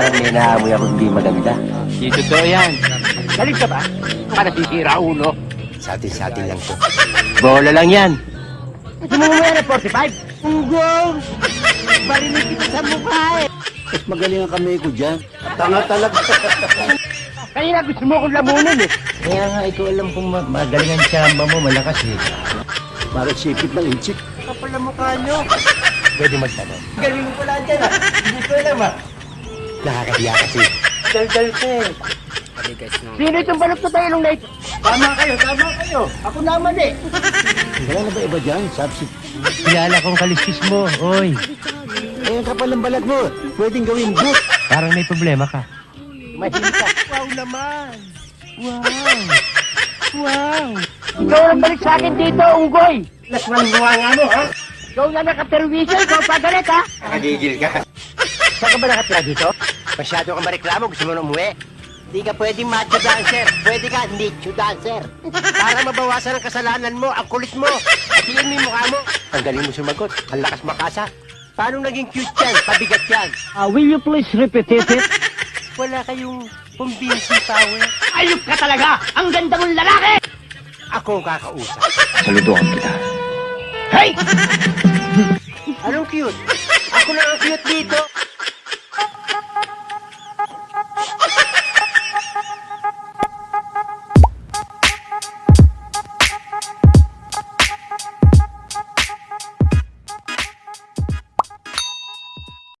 Parang may naamoy ako hindi maganda. Di totoo yan. Galing ka ba? Ito ka nasisira, ulo. Sa atin lang to. Bola lang yan. Gusto mo mamaya na 45? Unggong! Barinig kita sa mukha eh. Mas magaling ang kamay ko dyan. Tanga talaga. Kanina gusto mo akong lamunin eh. Kaya nga, ikaw alam kung magaling ang tsamba mo, malakas eh. Bakit sipit ng inchik? Kapal na mukha nyo. Pwede magtanong. Galing mo pala dyan ah. Hindi ko alam ah. Nakakahiya kasi. Dal-dal ka eh. Sino itong balot ko tayo nung night? Tama kayo. Ako naman eh. Wala na ba iba dyan? Substitute. Kilala kong kaliskis mo, oy. Eh, ang kapal ng balat mo. Pwedeng gawin boot. Parang may problema ka. Mahina ka. Wow naman. Wow. Ikaw ang balik sa akin dito, Unggoy. Lasman buha nga mo, ha? Ikaw na nakaperwisyo, ikaw pagalit, ha? Nakagigil ka. Saan ka ba nakatira dito? Masyado ka mareklamo. Gusto mo na umuwi? Di ka pwedeng macho dancer. Pwede ka nicho dancer. Para mabawasan ang kasalanan mo, ang kulit mo. At yun mo yung mukha mo. Ang galing mo sumagot. Ang lakas makasa. Paano naging cute yan? Pabigat yan. Will you please repeat it? Wala kayong convincing power. Ayop ka talaga! Ang ganda mong lalaki! Ako ang kakausap. Saluduhan kita. Hey! Anong cute? Ako lang ang cute dito.